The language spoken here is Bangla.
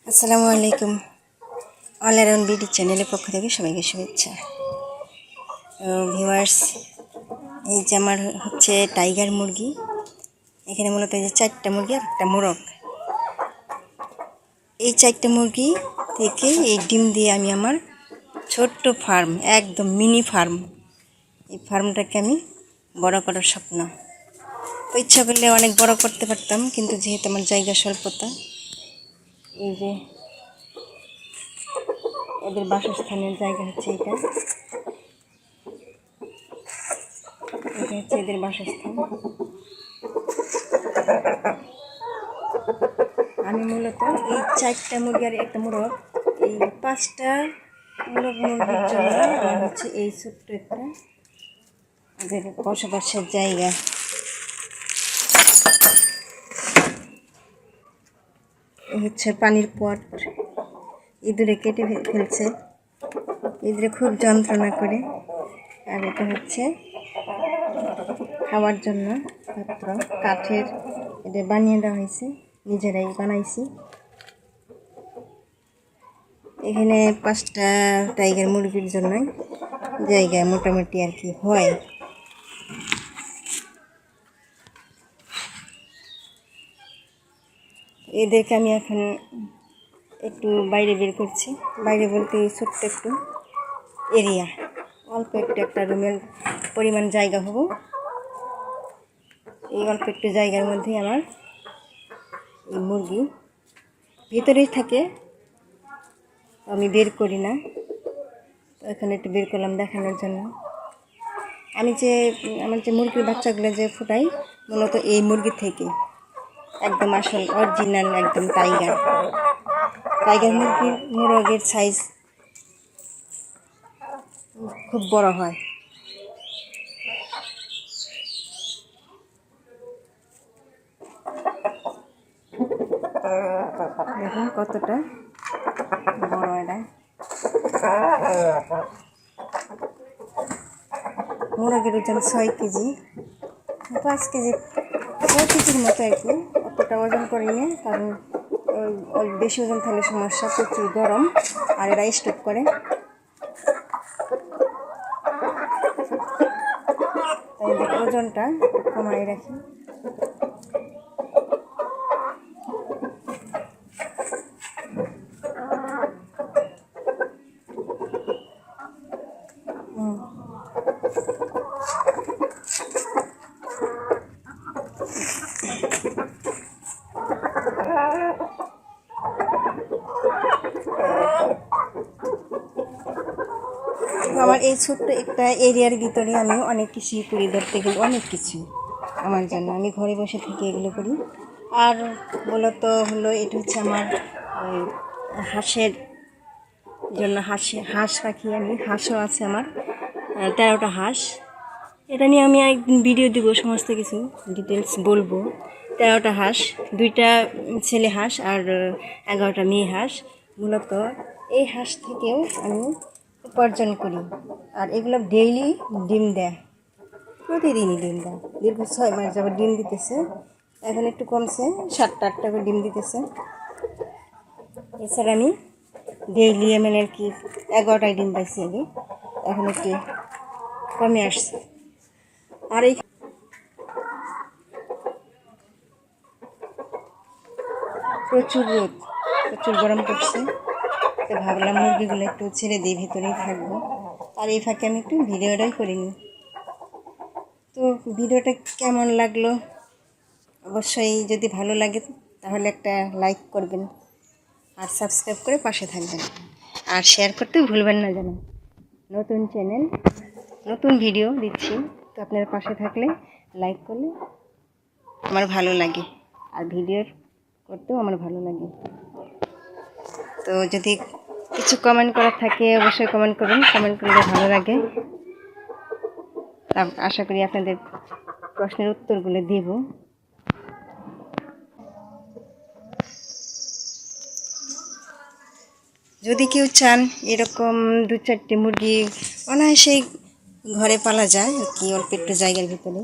আসসালামু আলাইকুম। অল অ্যারাউন্ড বিডি চ্যানেলের পক্ষ থেকে সবাইকে শুভেচ্ছা। তো ভিউয়ার্স, এই যে আমার হচ্ছে টাইগার মুরগি। এখানে মূলত এই যে 4টা মুরগি আর একটা মোরগ। এই 4টা মুরগি থেকে এই ডিম দিয়ে আমি আমার ছোট্ট ফার্ম, একদম মিনি ফার্ম, এই ফার্মটাকে আমি বড় করার স্বপ্ন। তো ইচ্ছা করলে অনেক বড় করতে পারতাম, কিন্তু যেহেতু আমার জায়গা স্বল্পতা, এই যে এদের বাসস্থানের জায়গা হচ্ছে এটা হচ্ছে এদের বাসস্থান। আমি মূলত এই 4টা মুরগি আর একটা মোরগ, এই 5টা মোরগ মুরগির জন্য আমার হচ্ছে এই ছোট্ট একটা ওদের বসবাসের জায়গা। হচ্ছে পানির পট, ইঁদুরে কেটে ফেলছে, ইঁদুরে খুব যন্ত্রণা করে। আর এটা হচ্ছে খাওয়ার জন্য পাত্র, কাঠের এটা বানিয়ে দেওয়া হয়েছে, নিজেরাই বানাইছি। এখানে 5টা টাইগার মুরগির জন্য জায়গা মোটামুটি আর কি হয়। এদেরকে আমি এখন একটু বাইরে বের করছি। বাইরে বলতে ছোট্ট একটু এরিয়া, অল্প একটু একটা রুমের পরিমাণ জায়গা হবো। এই অল্প একটু জায়গার মধ্যেই আমার এই মুরগি ভিতরেই থাকে, আমি বের করি না। তো এখানে একটু বের করলাম দেখানোর জন্য। আমি যে আমার যে মুরগির বাচ্চাগুলো যে ফুটাই, মূলত এই মুরগি থেকে, একদম আসল অরিজিনাল একদম টাইগার মুরগির মোরগের সাইজ খুব বড় হয়। দেখুন কতটা বড় এটা। মোরগের ওজন 6 কেজি, 5 কেজি, 6 কেজির মতো আর কি। অতটা ওজন করিনি, কারণ ওই বেশি ওজন থাকলে সমস্যা, প্রচুর গরম আর এরা স্টক করে। তাই ওজনটা কমাই রাখি। আমার এই ছোট্ট একটা এরিয়ার ভিতরে আমি অনেক কিছুই করি, ধরতে গেলে অনেক কিছু আমার জন্য। আমি ঘরে বসে থেকে এগুলো করি। আর মূলত হলো এটা হচ্ছে আমার ওই হাঁসের জন্য, হাঁস রাখি আমি। হাঁসও আছে আমার 13টা হাঁস। এটা নিয়ে আমি একদিন ভিডিও দিব, সমস্ত কিছু ডিটেলস বলবো। 13টা হাঁস, 2টা ছেলে হাঁস আর 11টা মেয়ে হাঁস। মূলত এই হাঁস থেকেও আমি উপার্জন করি। আর এগুলো ডেইলি ডিম দেয়, প্রতিদিনই ডিম দেয়। দীর্ঘ 6 মাস যাবার ডিম দিতেছে, এখন একটু কমছে, 7টা 8টা করে ডিম দিতেছে। এছাড়া আমি ডেইলি মানে আর কি 11টায় ডিম পাইছি আগে, এখন একটু কমে আসছে। আর এই প্রচুর রোদ, প্রচুর গরম পড়ছে, তো ভাবলাম মুরগিগুলো একটু ছেড়ে দিই, ভিতরেই থাকবো। আর এই ফাঁকে আমি একটু ভিডিওটাই করিনি। তো ভিডিওটা কেমন লাগলো অবশ্যই, যদি ভালো লাগে তাহলে একটা লাইক করবেন আর সাবস্ক্রাইব করে পাশে থাকবেন, আর শেয়ার করতে ভুলবেন না যেন। নতুন চ্যানেল, নতুন ভিডিও দিচ্ছি, তো আপনার পাশে থাকলে লাইক করলে আমার ভালো লাগে, আর ভিডিও করতেও আমার ভালো লাগে। তো যদি কিছু কমেন্ট করার থাকে অবশ্যই কমেন্ট করুন, কমেন্ট করলে ভালো লাগে। আশা করি আপনাদের প্রশ্নের উত্তরগুলো দেব। যদি কেউ চান এরকম 2-4টে মুরগি অনায়াসেই ঘরে পালা যায় আর কি, অল্প একটু জায়গার ভিতরে।